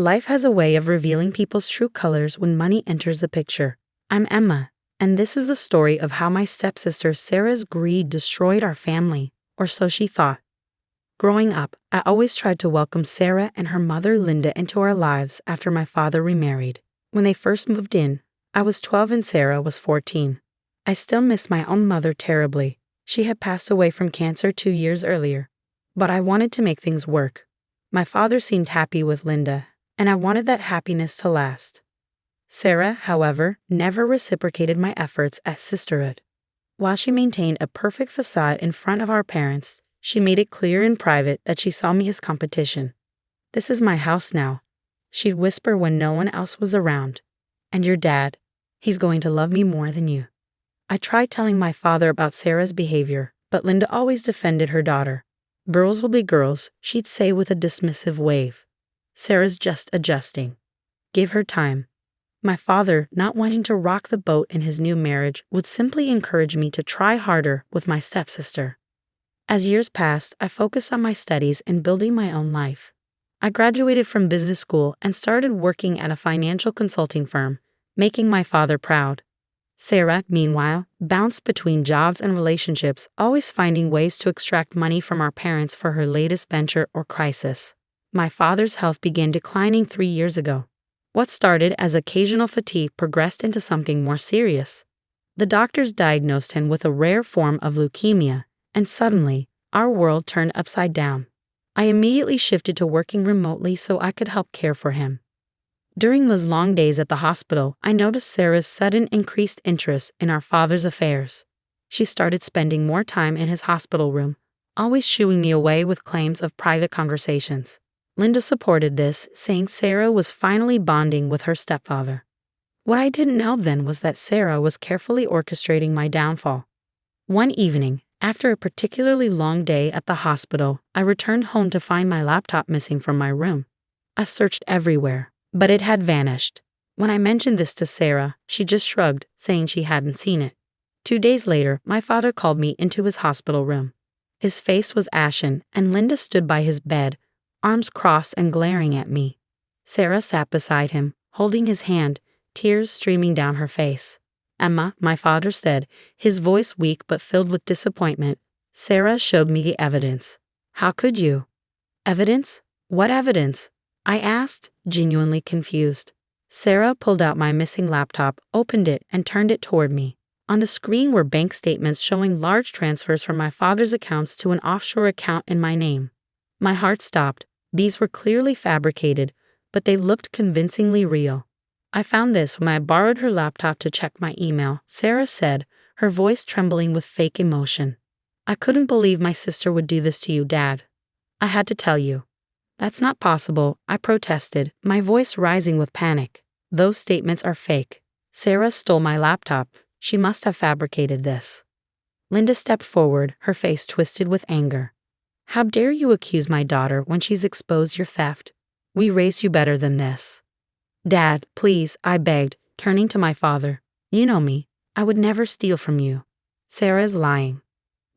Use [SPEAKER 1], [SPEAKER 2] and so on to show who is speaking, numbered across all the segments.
[SPEAKER 1] Life has a way of revealing people's true colors when money enters the picture. I'm Emma, and this is the story of how my stepsister Sarah's greed destroyed our family, or so she thought. Growing up, I always tried to welcome Sarah and her mother Linda into our lives after my father remarried. When they first moved in, I was 12 and Sarah was 14. I still miss my own mother terribly. She had passed away from cancer 2 years earlier. But I wanted to make things work. My father seemed happy with Linda, and I wanted that happiness to last. Sarah, however, never reciprocated my efforts at sisterhood. While she maintained a perfect facade in front of our parents, she made it clear in private that she saw me as competition. "This is my house now," she'd whisper when no one else was around. "And your dad, he's going to love me more than you." I tried telling my father about Sarah's behavior, but Linda always defended her daughter. "Girls will be girls," she'd say with a dismissive wave. "Sarah's just adjusting. Give her time." My father, not wanting to rock the boat in his new marriage, would simply encourage me to try harder with my stepsister. As years passed, I focused on my studies and building my own life. I graduated from business school and started working at a financial consulting firm, making my father proud. Sarah, meanwhile, bounced between jobs and relationships, always finding ways to extract money from our parents for her latest venture or crisis. My father's health began declining 3 years ago. What started as occasional fatigue progressed into something more serious. The doctors diagnosed him with a rare form of leukemia, and suddenly, our world turned upside down. I immediately shifted to working remotely so I could help care for him. During those long days at the hospital, I noticed Sarah's sudden increased interest in our father's affairs. She started spending more time in his hospital room, always shooing me away with claims of private conversations. Linda supported this, saying Sarah was finally bonding with her stepfather. What I didn't know then was that Sarah was carefully orchestrating my downfall. One evening, after a particularly long day at the hospital, I returned home to find my laptop missing from my room. I searched everywhere, but it had vanished. When I mentioned this to Sarah, she just shrugged, saying she hadn't seen it. 2 days later, my father called me into his hospital room. His face was ashen, and Linda stood by his bed, arms crossed and glaring at me. Sarah sat beside him, holding his hand, tears streaming down her face. "Emma," my father said, his voice weak but filled with disappointment, "Sarah showed me the evidence." "How could you?" "Evidence? What evidence?" I asked, genuinely confused. Sarah pulled out my missing laptop, opened it, and turned it toward me. On the screen were bank statements showing large transfers from my father's accounts to an offshore account in my name. My heart stopped. These were clearly fabricated, but they looked convincingly real. "I found this when I borrowed her laptop to check my email," Sarah said, her voice trembling with fake emotion. "I couldn't believe my sister would do this to you, Dad. I had to tell you." "That's not possible," I protested, my voice rising with panic. "Those statements are fake. Sarah stole my laptop. She must have fabricated this." Linda stepped forward, her face twisted with anger. "How dare you accuse my daughter when she's exposed your theft? We raised you better than this." "Dad, please," I begged, turning to my father. "You know me. I would never steal from you." "Sarah is lying."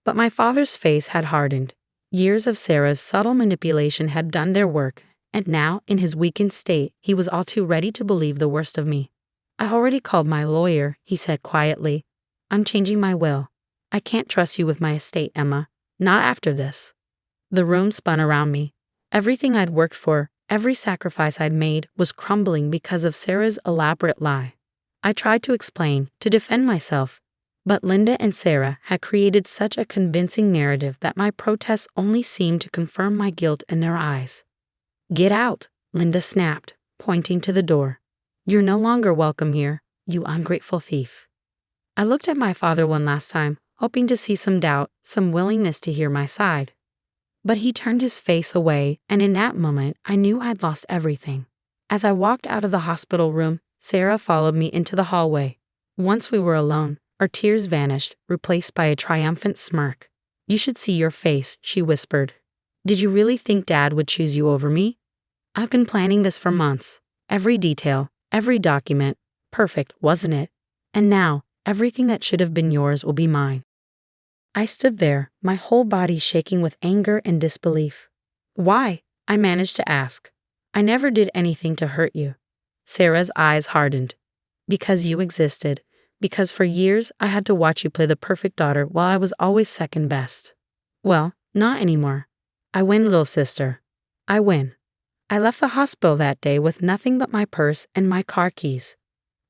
[SPEAKER 1] But my father's face had hardened. Years of Sarah's subtle manipulation had done their work, and now, in his weakened state, he was all too ready to believe the worst of me. "I already called my lawyer," he said quietly. "I'm changing my will. I can't trust you with my estate, Emma. Not after this." The room spun around me. Everything I'd worked for, every sacrifice I'd made, was crumbling because of Sarah's elaborate lie. I tried to explain, to defend myself, but Linda and Sarah had created such a convincing narrative that my protests only seemed to confirm my guilt in their eyes. "Get out," Linda snapped, pointing to the door. "You're no longer welcome here, you ungrateful thief." I looked at my father one last time, hoping to see some doubt, some willingness to hear my side. But he turned his face away, and in that moment, I knew I'd lost everything. As I walked out of the hospital room, Sarah followed me into the hallway. Once we were alone, our tears vanished, replaced by a triumphant smirk. "You should see your face," she whispered. "Did you really think Dad would choose you over me? I've been planning this for months. Every detail, every document. Perfect, wasn't it? And now, everything that should have been yours will be mine." I stood there, my whole body shaking with anger and disbelief. "Why?" I managed to ask. I never did anything to hurt you. Sarah's eyes hardened. Because you existed. Because for years I had to watch you play the perfect daughter while I was always second best. Well, not anymore. I win, little sister. I win. I left the hospital that day with nothing but my purse and my car keys.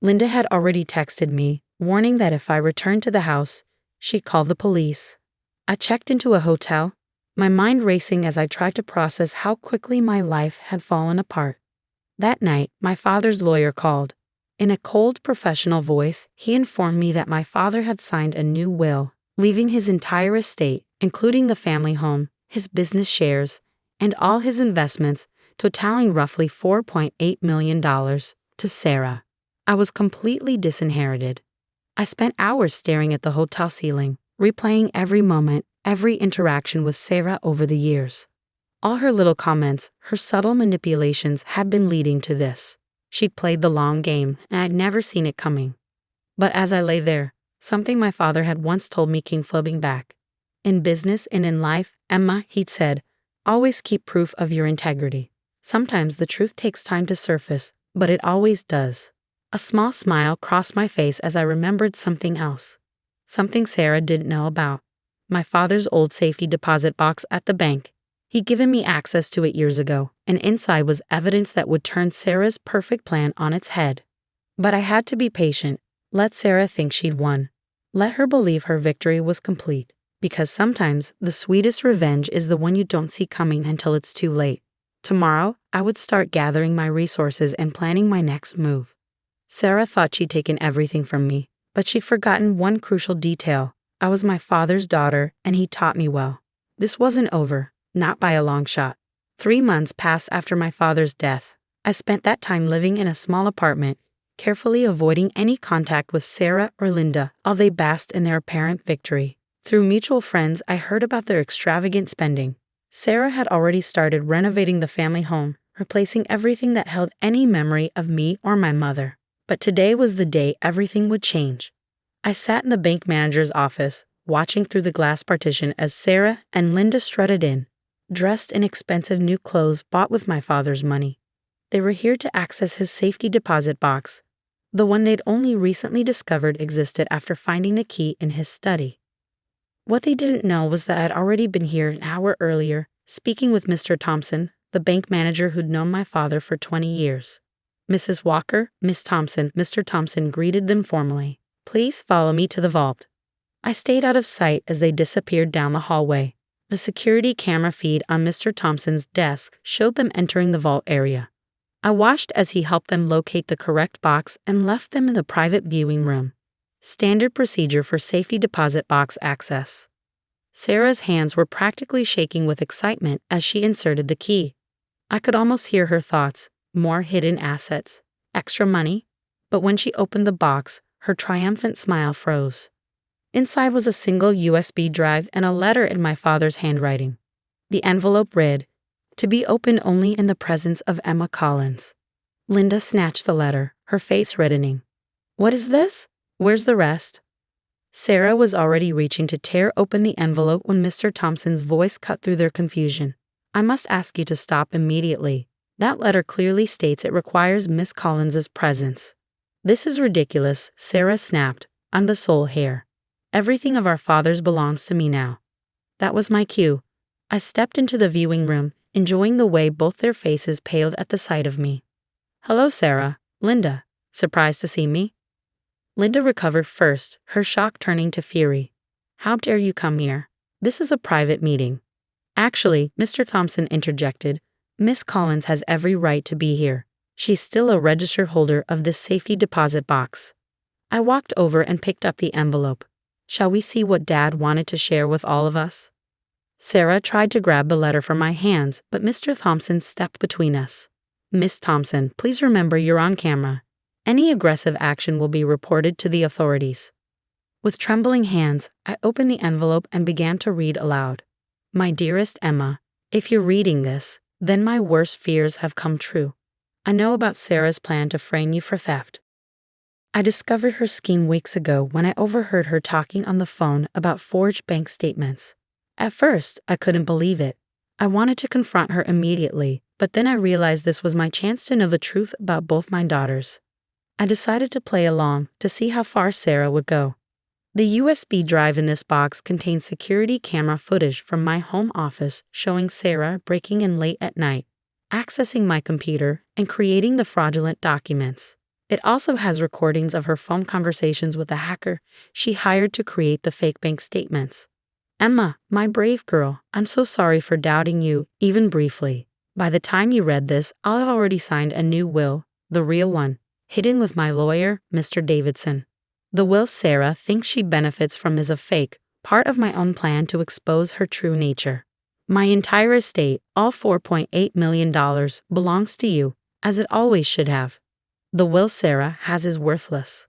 [SPEAKER 1] Linda had already texted me, warning that if I returned to the house, she'd call the police. I checked into a hotel, my mind racing as I tried to process how quickly my life had fallen apart. That night, my father's lawyer called. In a cold, professional voice, he informed me that my father had signed a new will, leaving his entire estate, including the family home, his business shares, and all his investments, totaling roughly $4.8 million, to Sarah. I was completely disinherited. I spent hours staring at the hotel ceiling, replaying every moment, every interaction with Sarah over the years. All her little comments, her subtle manipulations had been leading to this. She'd played the long game, and I'd never seen it coming. But as I lay there, something my father had once told me came floating back. In business and in life, Emma, he'd said, always keep proof of your integrity. Sometimes the truth takes time to surface, but it always does. A small smile crossed my face as I remembered something else. Something Sarah didn't know about. My father's old safety deposit box at the bank. He'd given me access to it years ago, and inside was evidence that would turn Sarah's perfect plan on its head. But I had to be patient. Let Sarah think she'd won. Let her believe her victory was complete, because sometimes the sweetest revenge is the one you don't see coming until it's too late. Tomorrow, I would start gathering my resources and planning my next move. Sarah thought she'd taken everything from me, but she'd forgotten one crucial detail. I was my father's daughter, and he taught me well. This wasn't over. Not by a long shot. 3 months passed after my father's death. I spent that time living in a small apartment, carefully avoiding any contact with Sarah or Linda, while they basked in their apparent victory. Through mutual friends, I heard about their extravagant spending. Sarah had already started renovating the family home, replacing everything that held any memory of me or my mother. But today was the day everything would change. I sat in the bank manager's office, watching through the glass partition as Sarah and Linda strutted in, dressed in expensive new clothes bought with my father's money. They were here to access his safety deposit box, the one they'd only recently discovered existed after finding the key in his study. What they didn't know was that I'd already been here an hour earlier, speaking with Mr. Thompson, the bank manager who'd known my father for 20 years. Mrs. Walker, Miss Thompson, Mr. Thompson greeted them formally. Please follow me to the vault. I stayed out of sight as they disappeared down the hallway. The security camera feed on Mr. Thompson's desk showed them entering the vault area. I watched as he helped them locate the correct box and left them in the private viewing room. Standard procedure for safety deposit box access. Sarah's hands were practically shaking with excitement as she inserted the key. I could almost hear her thoughts. More hidden assets. Extra money. But when she opened the box, her triumphant smile froze. Inside was a single USB drive and a letter in my father's handwriting. The envelope read, "To be opened only in the presence of Emma Collins." Linda snatched the letter, her face reddening. What is this? Where's the rest? Sarah was already reaching to tear open the envelope when Mr. Thompson's voice cut through their confusion. I must ask you to stop immediately. That letter clearly states it requires Miss Collins's presence. This is ridiculous, Sarah snapped. I'm the sole heir. Everything of our fathers belongs to me now. That was my cue. I stepped into the viewing room, enjoying the way both their faces paled at the sight of me. Hello, Sarah. Linda. Surprised to see me? Linda recovered first, her shock turning to fury. How dare you come here? This is a private meeting. Actually, Mr. Thompson interjected, Miss Collins has every right to be here. She's still a registered holder of this safety deposit box. I walked over and picked up the envelope. Shall we see what Dad wanted to share with all of us? Sarah tried to grab the letter from my hands, but Mr. Thompson stepped between us. Miss Thompson, please remember you're on camera. Any aggressive action will be reported to the authorities. With trembling hands, I opened the envelope and began to read aloud. My dearest Emma, if you're reading this, then my worst fears have come true. I know about Sarah's plan to frame you for theft. I discovered her scheme weeks ago when I overheard her talking on the phone about forged bank statements. At first, I couldn't believe it. I wanted to confront her immediately, But then I realized this was my chance to know the truth about both my daughters. I decided to play along to see how far Sarah would go. The USB drive in this box contains security camera footage from my home office showing Sarah breaking in late at night, accessing my computer, and creating the fraudulent documents. It also has recordings of her phone conversations with a hacker she hired to create the fake bank statements. Emma, my brave girl, I'm so sorry for doubting you, even briefly. By the time you read this, I'll have already signed a new will, the real one, hidden with my lawyer, Mr. Davidson. The will Sarah thinks she benefits from is a fake, part of my own plan to expose her true nature. My entire estate, all $4.8 million, belongs to you, as it always should have. The will Sarah has is worthless.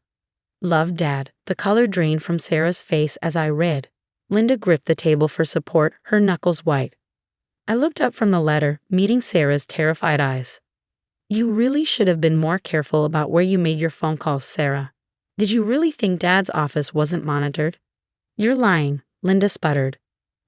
[SPEAKER 1] Love, Dad. The color drained from Sarah's face as I read. Linda gripped the table for support, her knuckles white. I looked up from the letter, meeting Sarah's terrified eyes. You really should have been more careful about where you made your phone calls, Sarah. Did you really think Dad's office wasn't monitored? You're lying, Linda sputtered.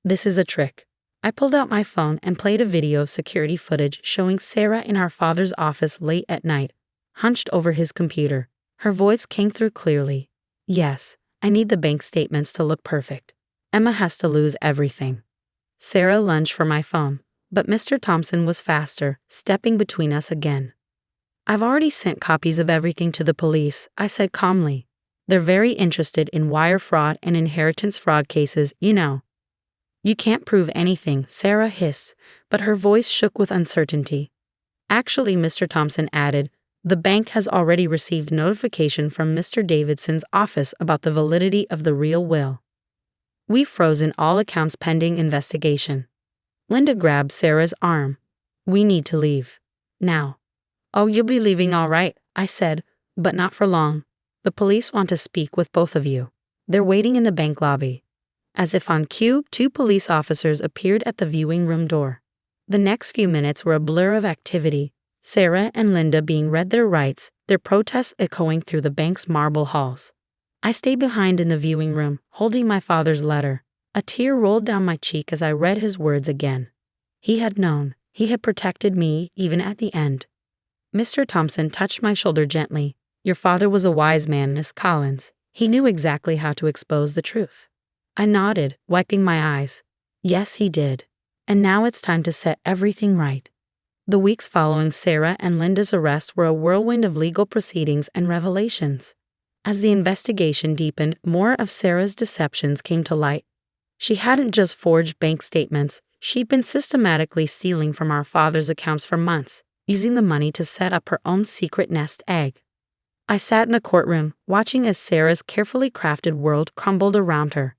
[SPEAKER 1] This is a trick. I pulled out my phone and played a video of security footage showing Sarah in our father's office late at night, hunched over his computer. Her voice came through clearly. Yes, I need the bank statements to look perfect. Emma has to lose everything. Sarah lunged for my phone, but Mr. Thompson was faster, stepping between us again. I've already sent copies of everything to the police, I said calmly. They're very interested in wire fraud and inheritance fraud cases, you know. You can't prove anything, Sarah hissed, but her voice shook with uncertainty. Actually, Mr. Thompson added, the bank has already received notification from Mr. Davidson's office about the validity of the real will. We've frozen all accounts pending investigation. Linda grabbed Sarah's arm. We need to leave. Now. Oh, you'll be leaving all right, I said, but not for long. The police want to speak with both of you. They're waiting in the bank lobby. As if on cue, 2 police officers appeared at the viewing room door. The next few minutes were a blur of activity, Sarah and Linda being read their rights, their protests echoing through the bank's marble halls. I stayed behind in the viewing room, holding my father's letter. A tear rolled down my cheek as I read his words again. He had known. He had protected me, even at the end. Mr. Thompson touched my shoulder gently. Your father was a wise man, Miss Collins. He knew exactly how to expose the truth. I nodded, wiping my eyes. Yes, he did. And now it's time to set everything right. The weeks following Sarah and Linda's arrest were a whirlwind of legal proceedings and revelations. As the investigation deepened, more of Sarah's deceptions came to light. She hadn't just forged bank statements, she'd been systematically stealing from our father's accounts for months, using the money to set up her own secret nest egg. I sat in the courtroom, watching as Sarah's carefully crafted world crumbled around her.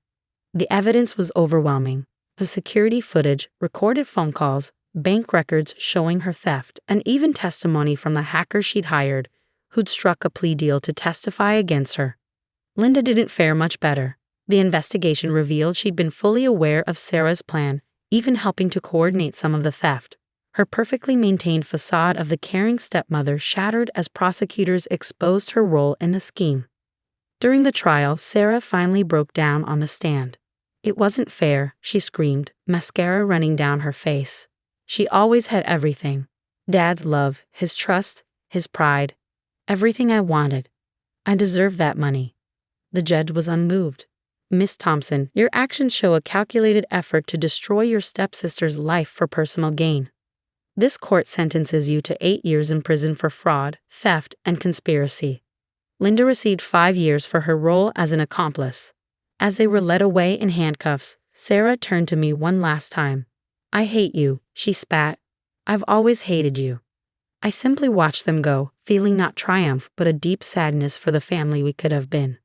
[SPEAKER 1] The evidence was overwhelming. The security footage, recorded phone calls, bank records showing her theft, and even testimony from the hacker she'd hired, who'd struck a plea deal to testify against her. Linda didn't fare much better. The investigation revealed she'd been fully aware of Sarah's plan, even helping to coordinate some of the theft. Her perfectly maintained facade of the caring stepmother shattered as prosecutors exposed her role in the scheme. During the trial, Sarah finally broke down on the stand. It wasn't fair, she screamed, mascara running down her face. She always had everything. Dad's love, his trust, his pride. Everything I wanted. I deserved that money. The judge was unmoved. Miss Thompson, your actions show a calculated effort to destroy your stepsister's life for personal gain. This court sentences you to 8 years in prison for fraud, theft, and conspiracy. Linda received 5 years for her role as an accomplice. As they were led away in handcuffs, Sarah turned to me one last time. I hate you, she spat. I've always hated you. I simply watched them go, feeling not triumph but a deep sadness for the family we could have been.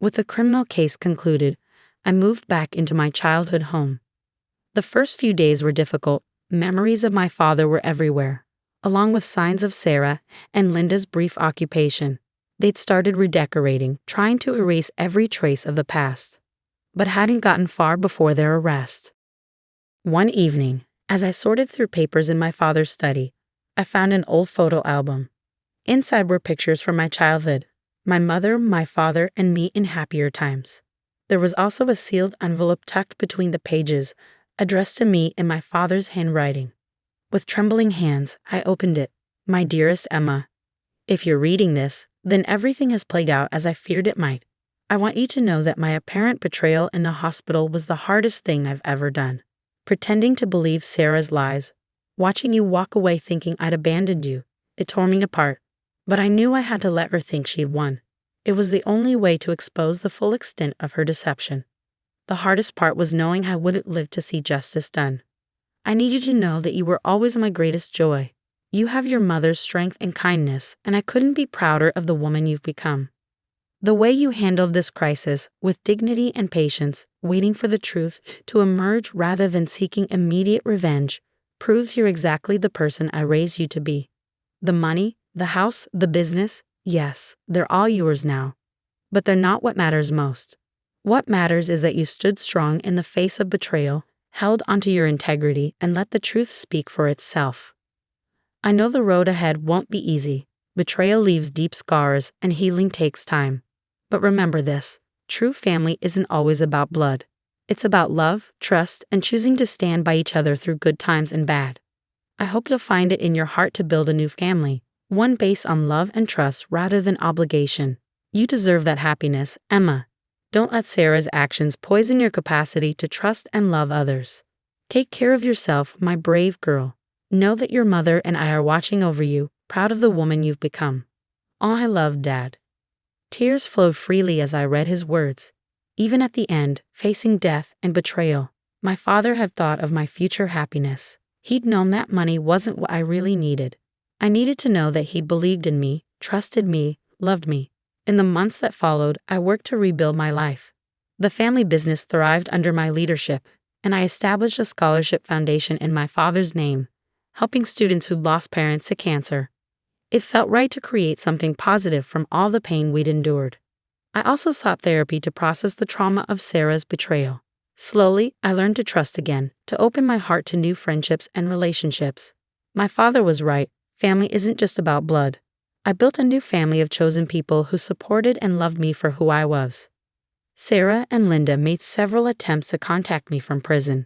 [SPEAKER 1] With the criminal case concluded, I moved back into my childhood home. The first few days were difficult. Memories of my father were everywhere, along with signs of Sarah and Linda's brief occupation. They'd started redecorating, trying to erase every trace of the past, but hadn't gotten far before their arrest. One evening, as I sorted through papers in my father's study, I found an old photo album. Inside were pictures from my childhood, my mother, my father, and me in happier times. There was also a sealed envelope tucked between the pages, addressed to me in my father's handwriting. With trembling hands, I opened it. My dearest Emma, if you're reading this, then everything has played out as I feared it might. I want you to know that my apparent betrayal in the hospital was the hardest thing I've ever done. Pretending to believe Sarah's lies, watching you walk away thinking I'd abandoned you, it tore me apart. But I knew I had to let her think she'd won. It was the only way to expose the full extent of her deception. The hardest part was knowing I wouldn't live to see justice done. I need you to know that you were always my greatest joy. You have your mother's strength and kindness, and I couldn't be prouder of the woman you've become. The way you handled this crisis, with dignity and patience, waiting for the truth to emerge rather than seeking immediate revenge, proves you're exactly the person I raised you to be. The money, the house, the business, yes, they're all yours now. But they're not what matters most. What matters is that you stood strong in the face of betrayal, held onto your integrity, and let the truth speak for itself. I know the road ahead won't be easy. Betrayal leaves deep scars, and healing takes time. But remember this, true family isn't always about blood. It's about love, trust, and choosing to stand by each other through good times and bad. I hope you'll find it in your heart to build a new family, one based on love and trust rather than obligation. You deserve that happiness, Emma. Don't let Sarah's actions poison your capacity to trust and love others. Take care of yourself, my brave girl. Know that your mother and I are watching over you, proud of the woman you've become. All I love, Dad. Tears flowed freely as I read his words. Even at the end, facing death and betrayal, my father had thought of my future happiness. He'd known that money wasn't what I really needed. I needed to know that he'd believed in me, trusted me, loved me. In the months that followed, I worked to rebuild my life. The family business thrived under my leadership, and I established a scholarship foundation in my father's name, helping students who'd lost parents to cancer. It felt right to create something positive from all the pain we'd endured. I also sought therapy to process the trauma of Sarah's betrayal. Slowly, I learned to trust again, to open my heart to new friendships and relationships. My father was right, family isn't just about blood. I built a new family of chosen people who supported and loved me for who I was. Sarah and Linda made several attempts to contact me from prison,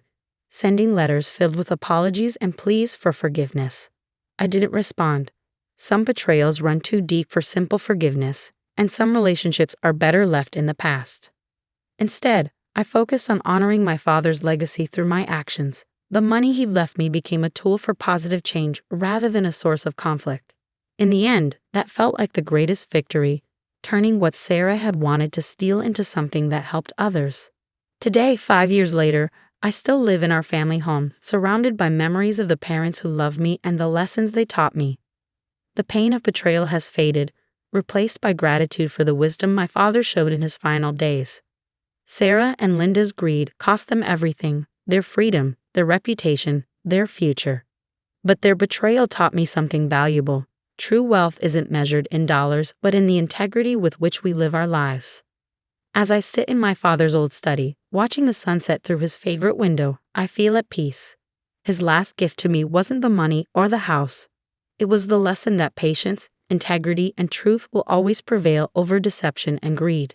[SPEAKER 1] sending letters filled with apologies and pleas for forgiveness. I didn't respond. Some betrayals run too deep for simple forgiveness, and some relationships are better left in the past. Instead, I focused on honoring my father's legacy through my actions. The money he left me became a tool for positive change rather than a source of conflict. In the end, that felt like the greatest victory, turning what Sarah had wanted to steal into something that helped others. Today, 5 years later, I still live in our family home, surrounded by memories of the parents who loved me and the lessons they taught me. The pain of betrayal has faded, replaced by gratitude for the wisdom my father showed in his final days. Sarah and Linda's greed cost them everything, their freedom, their reputation, their future. But their betrayal taught me something valuable. True wealth isn't measured in dollars, but in the integrity with which we live our lives. As I sit in my father's old study, watching the sunset through his favorite window, I feel at peace. His last gift to me wasn't the money or the house. It was the lesson that patience, integrity, and truth will always prevail over deception and greed.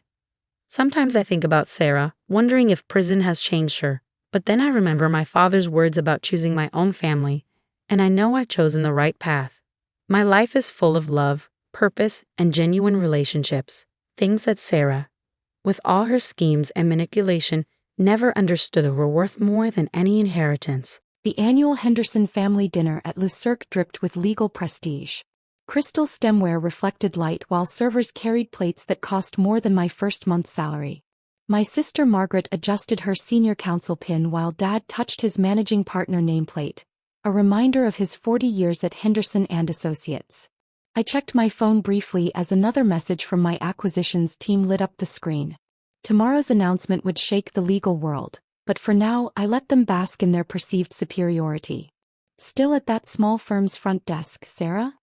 [SPEAKER 1] Sometimes I think about Sarah, wondering if prison has changed her, but then I remember my father's words about choosing my own family, and I know I've chosen the right path. My life is full of love, purpose, and genuine relationships, things that Sarah, with all her schemes and manipulation, never understood were worth more than any inheritance.
[SPEAKER 2] The annual Henderson family dinner at Le Cirque dripped with legal prestige. Crystal stemware reflected light while servers carried plates that cost more than my first month's salary. My sister Margaret adjusted her senior counsel pin while Dad touched his managing partner nameplate, a reminder of his 40 years at Henderson and Associates. I checked my phone briefly as another message from my acquisitions team lit up the screen. Tomorrow's announcement would shake the legal world, but for now I let them bask in their perceived superiority. Still at that small firm's front desk, Sarah?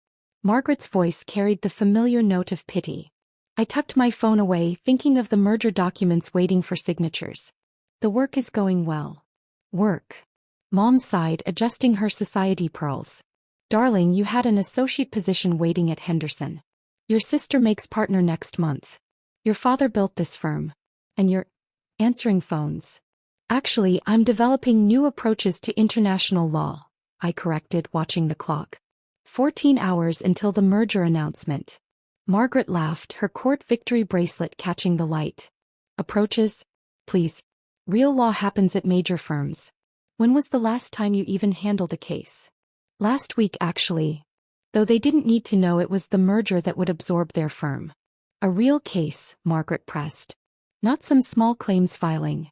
[SPEAKER 2] Margaret's voice carried the familiar note of pity. I tucked my phone away, thinking of the merger documents waiting for signatures. The work is going well. Work. Mom sighed, adjusting her society pearls. Darling, you had an associate position waiting at Henderson. Your sister makes partner next month. Your father built this firm. And you're answering phones. Actually, I'm developing new approaches to international law. I corrected, watching the clock. 14 hours until the merger announcement. Margaret laughed, her court victory bracelet catching the light. Approaches? Please. Real law happens at major firms. When was the last time you even handled a case? Last week, actually. Though they didn't need to know it was the merger that would absorb their firm. A real case, Margaret pressed. Not some small claims filing.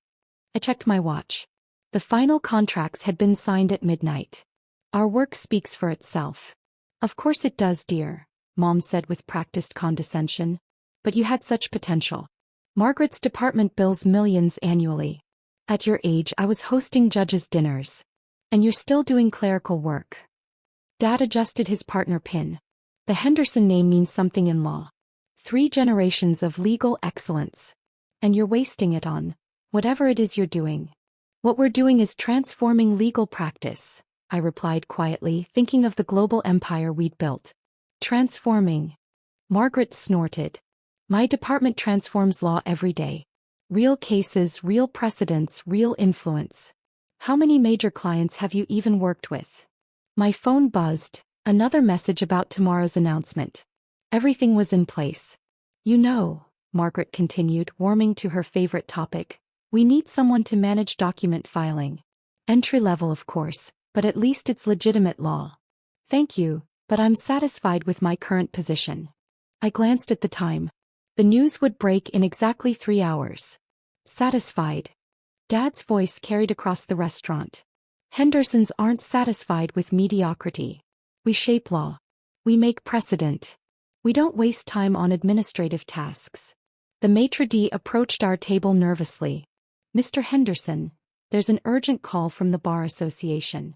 [SPEAKER 2] I checked my watch. The final contracts had been signed at midnight. Our work speaks for itself. Of course it does, dear, Mom said with practiced condescension. But you had such potential. Margaret's department bills millions annually. At your age, I was hosting judges' dinners. And you're still doing clerical work. Dad adjusted his partner pin. The Henderson name means something in law. 3 generations of legal excellence. And you're wasting it on whatever it is you're doing. What we're doing is transforming legal practice, I replied quietly, thinking of the global empire we'd built. Transforming. Margaret snorted. My department transforms law every day. Real cases, real precedents, real influence. How many major clients have you even worked with? My phone buzzed, another message about tomorrow's announcement. Everything was in place. You know, Margaret continued, warming to her favorite topic. We need someone to manage document filing. Entry level, of course, but at least it's legitimate law. Thank you, but I'm satisfied with my current position. I glanced at the time. The news would break in exactly 3 hours. Satisfied. Dad's voice carried across the restaurant. Hendersons aren't satisfied with mediocrity. We shape law. We make precedent. We don't waste time on administrative tasks. The maitre d' approached our table nervously. Mr. Henderson, there's an urgent call from the Bar Association.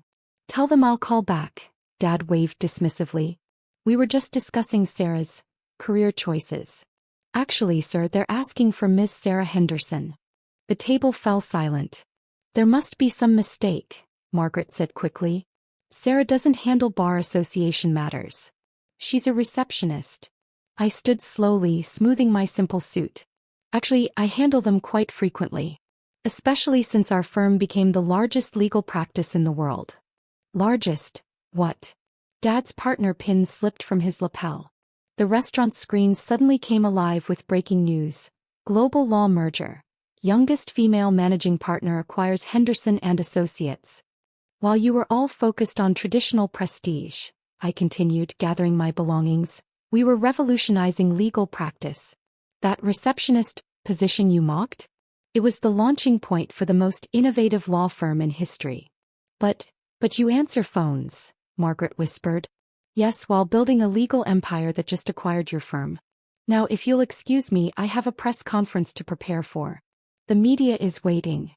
[SPEAKER 2] Tell them I'll call back, Dad waved dismissively. We were just discussing Sarah's career choices. Actually, sir, they're asking for Miss Sarah Henderson. The table fell silent. There must be some mistake, Margaret said quickly. Sarah doesn't handle Bar Association matters. She's a receptionist. I stood slowly, smoothing my simple suit. Actually, I handle them quite frequently. Especially since our firm became the largest legal practice in the world. Largest? What? Dad's partner pin slipped from his lapel. The restaurant screen suddenly came alive with breaking news. Global law merger. Youngest female managing partner acquires Henderson and Associates. While you were all focused on traditional prestige, I continued, gathering my belongings, we were revolutionizing legal practice. That receptionist position you mocked? It was the launching point for the most innovative law firm in history. But you answer phones, Margaret whispered. Yes, while building a legal empire that just acquired your firm. Now, if you'll excuse me, I have a press conference to prepare for. The media is waiting.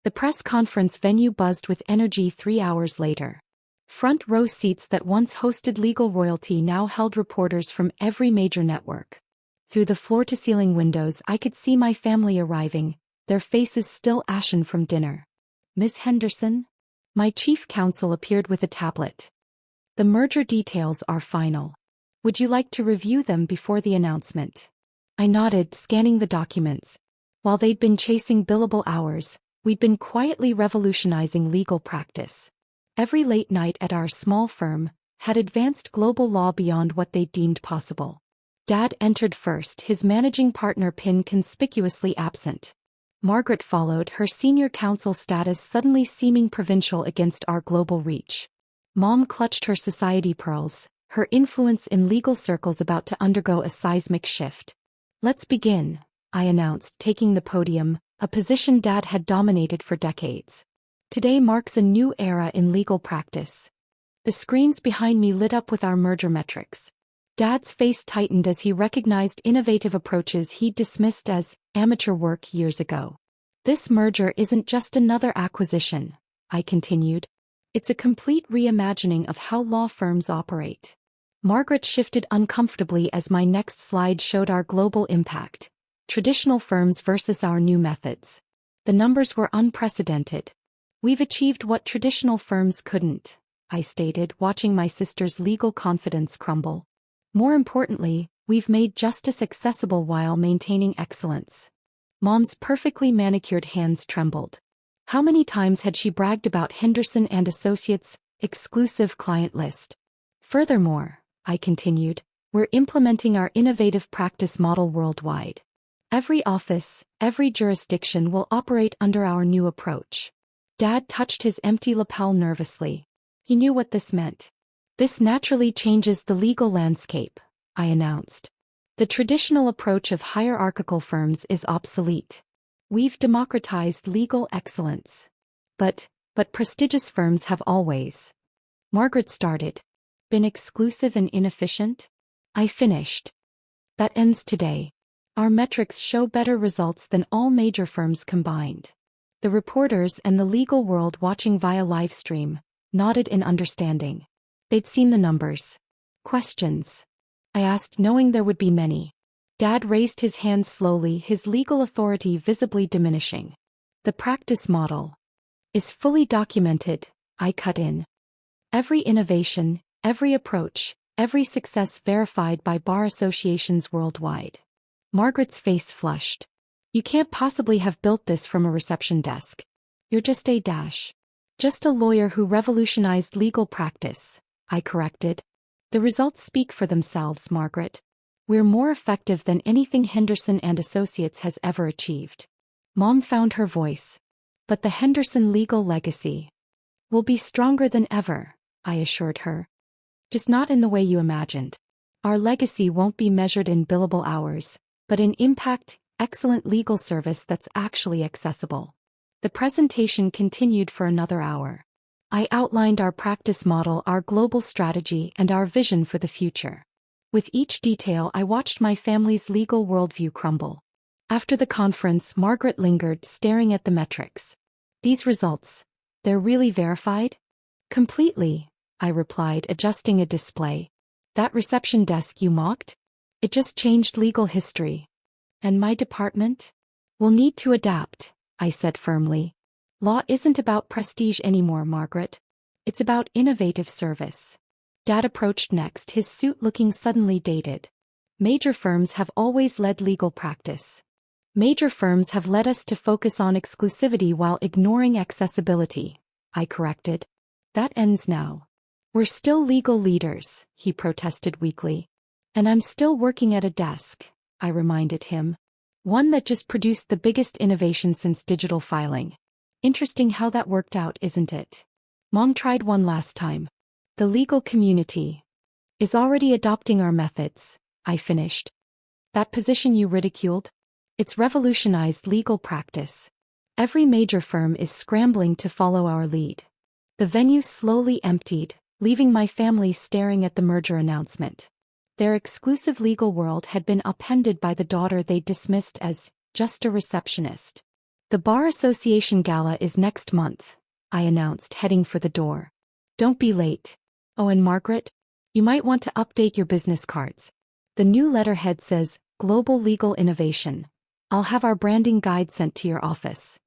[SPEAKER 2] The press conference venue buzzed with energy 3 hours later. Front row seats that once hosted legal royalty now held reporters from every major network. Through the floor-to-ceiling windows I could see my family arriving, their faces still ashen from dinner. Miss Henderson? My chief counsel appeared with a tablet. The merger details are final. Would you like to review them before the announcement? I nodded, scanning the documents. While they'd been chasing billable hours, we'd been quietly revolutionizing legal practice. Every late night at our small firm had advanced global law beyond what they deemed possible. Dad entered first, his managing partner pin conspicuously absent. Margaret followed, her senior counsel status suddenly seeming provincial against our global reach. Mom clutched her society pearls, her influence in legal circles about to undergo a seismic shift. Let's begin, I announced, taking the podium, a position Dad had dominated for decades. Today marks a new era in legal practice. The screens behind me lit up with our merger metrics. Dad's face tightened as he recognized innovative approaches he'd dismissed as amateur work years ago. This merger isn't just another acquisition, I continued. It's a complete reimagining of how law firms operate. Margaret shifted uncomfortably as my next slide showed our global impact. Traditional firms versus our new methods. The numbers were unprecedented. We've achieved what traditional firms couldn't, I stated, watching my sister's legal confidence crumble. More importantly, we've made justice accessible while maintaining excellence. Mom's perfectly manicured hands trembled. How many times had she bragged about Henderson and Associates' exclusive client list. Furthermore, I continued, we're implementing our innovative practice model worldwide. Every office, every jurisdiction will operate under our new approach. Dad touched his empty lapel nervously. He knew what this meant. This naturally changes the legal landscape, I announced. The traditional approach of hierarchical firms is obsolete. We've democratized legal excellence. But prestigious firms have always, Margaret started, been exclusive and inefficient? I finished. That ends today. Our metrics show better results than all major firms combined. The reporters and the legal world watching via livestream nodded in understanding. They'd seen the numbers. Questions? I asked, knowing there would be many. Dad raised his hand slowly, his legal authority visibly diminishing. The practice model is fully documented, I cut in. Every innovation, every approach, every success verified by bar associations worldwide. Margaret's face flushed. You can't possibly have built this from a reception desk. You're just a lawyer who revolutionized legal practice, I corrected. The results speak for themselves, Margaret. We're more effective than anything Henderson and Associates has ever achieved. Mom found her voice. But the Henderson legal legacy will be stronger than ever, I assured her. Just not in the way you imagined. Our legacy won't be measured in billable hours, but in impact, excellent legal service that's actually accessible. The presentation continued for another hour. I outlined our practice model, our global strategy, and our vision for the future. With each detail, I watched my family's legal worldview crumble. After the conference, Margaret lingered, staring at the metrics. These results, they're really verified? Completely, I replied, adjusting a display. That reception desk you mocked? It just changed legal history. And my department? Will need to adapt, I said firmly. Law isn't about prestige anymore, Margaret. It's about innovative service. Dad approached next, his suit looking suddenly dated. Major firms have always led legal practice. Major firms have led us to focus on exclusivity while ignoring accessibility, I corrected. That ends now. We're still legal leaders, he protested weakly. And I'm still working at a desk, I reminded him. One that just produced the biggest innovation since digital filing. Interesting how that worked out, isn't it? Mom tried one last time. The legal community is already adopting our methods, I finished. That position you ridiculed? It's revolutionized legal practice. Every major firm is scrambling to follow our lead. The venue slowly emptied, leaving my family staring at the merger announcement. Their exclusive legal world had been upended by the daughter they dismissed as just a receptionist. The Bar Association Gala is next month, I announced, heading for the door. Don't be late. Oh, and Margaret, you might want to update your business cards. The new letterhead says, Global Legal Innovation. I'll have our branding guide sent to your office.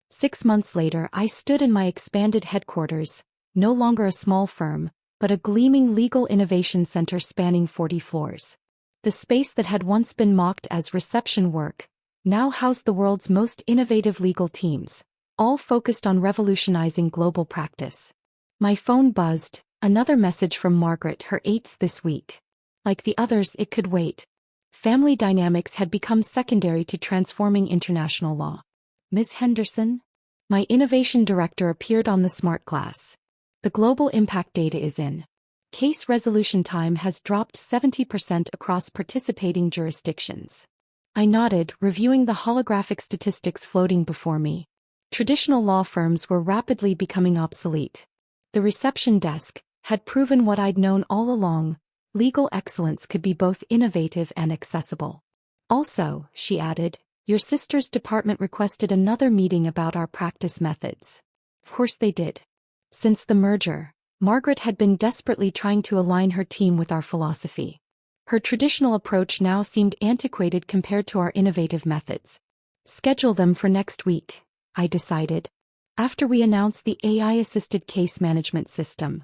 [SPEAKER 2] 6 months later, I stood in my expanded headquarters, no longer a small firm, but a gleaming legal innovation center spanning 40 floors. The space that had once been mocked as reception work now housed the world's most innovative legal teams, all focused on revolutionizing global practice. My phone buzzed, another message from Margaret, her 8th this week. Like the others, it could wait. Family dynamics had become secondary to transforming international law. Ms. Henderson? My innovation director appeared on the smart glass. The global impact data is in. Case resolution time has dropped 70% across participating jurisdictions. I nodded, reviewing the holographic statistics floating before me. Traditional law firms were rapidly becoming obsolete. The reception desk had proven what I'd known all along: legal excellence could be both innovative and accessible. Also, she added, your sister's department requested another meeting about our practice methods. Of course they did. Since the merger, Margaret had been desperately trying to align her team with our philosophy. Her traditional approach now seemed antiquated compared to our innovative methods. Schedule them for next week, I decided, after we announced the AI-assisted case management system.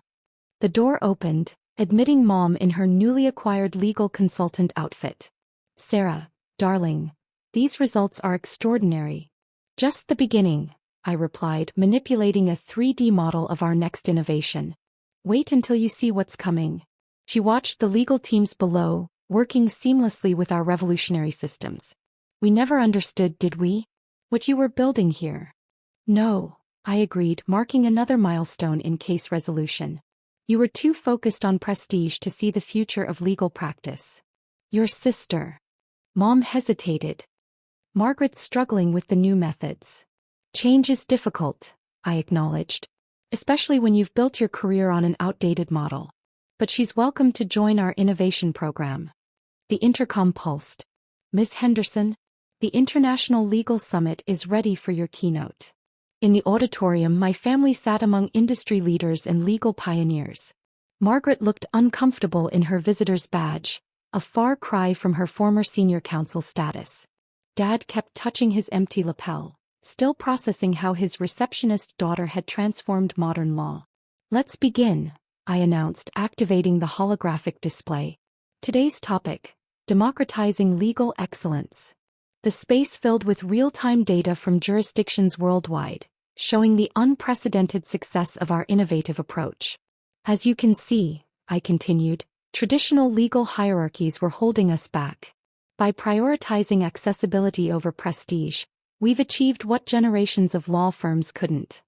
[SPEAKER 2] The door opened, admitting Mom in her newly acquired legal consultant outfit. Sarah, darling, these results are extraordinary. Just the beginning, I replied, manipulating a 3D model of our next innovation. Wait until you see what's coming. She watched the legal teams below, working seamlessly with our revolutionary systems. We never understood, did we? What you were building here. No, I agreed, marking another milestone in case resolution. You were too focused on prestige to see the future of legal practice. Your sister. Mom hesitated. Margaret's struggling with the new methods. Change is difficult, I acknowledged. Especially when you've built your career on an outdated model. But she's welcome to join our innovation program. The intercom pulsed. Ms. Henderson, the International Legal Summit is ready for your keynote. In the auditorium, my family sat among industry leaders and legal pioneers. Margaret looked uncomfortable in her visitor's badge, a far cry from her former senior counsel status. Dad kept touching his empty lapel, still processing how his receptionist daughter had transformed modern law. Let's begin, I announced, activating the holographic display. Today's topic: democratizing legal excellence. The space filled with real-time data from jurisdictions worldwide, showing the unprecedented success of our innovative approach. As you can see, I continued, traditional legal hierarchies were holding us back. By prioritizing accessibility over prestige, we've achieved what generations of law firms couldn't.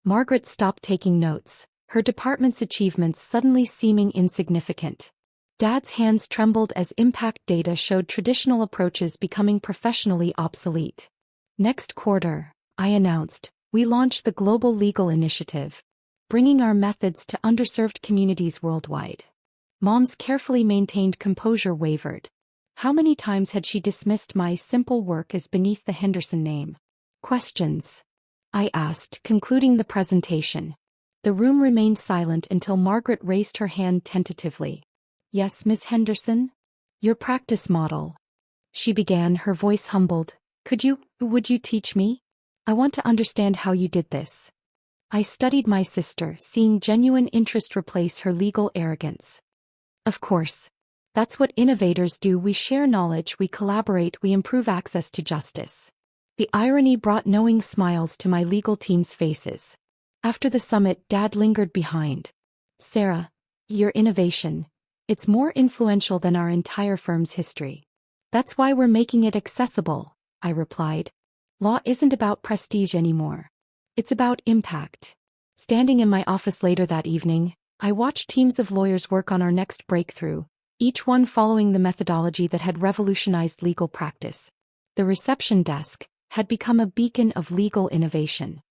[SPEAKER 2] Margaret stopped taking notes, her department's achievements suddenly seeming insignificant. Dad's hands trembled as impact data showed traditional approaches becoming professionally obsolete. Next quarter, I announced, we launched the Global Legal Initiative, bringing our methods to underserved communities worldwide. Mom's carefully maintained composure wavered. How many times had she dismissed my simple work as beneath the Henderson name? Questions? I asked, concluding the presentation. The room remained silent until Margaret raised her hand tentatively. Yes, Ms. Henderson? Your practice model. She began, her voice humbled. Would you teach me? I want to understand how you did this. I studied my sister, seeing genuine interest replace her legal arrogance. Of course. That's what innovators do. We share knowledge, we collaborate, we improve access to justice. The irony brought knowing smiles to my legal team's faces. After the summit, Dad lingered behind. Sarah, your innovation, it's more influential than our entire firm's history. That's why we're making it accessible, I replied. Law isn't about prestige anymore. It's about impact. Standing in my office later that evening, I watched teams of lawyers work on our next breakthrough, each one following the methodology that had revolutionized legal practice. The reception desk had become a beacon of legal innovation.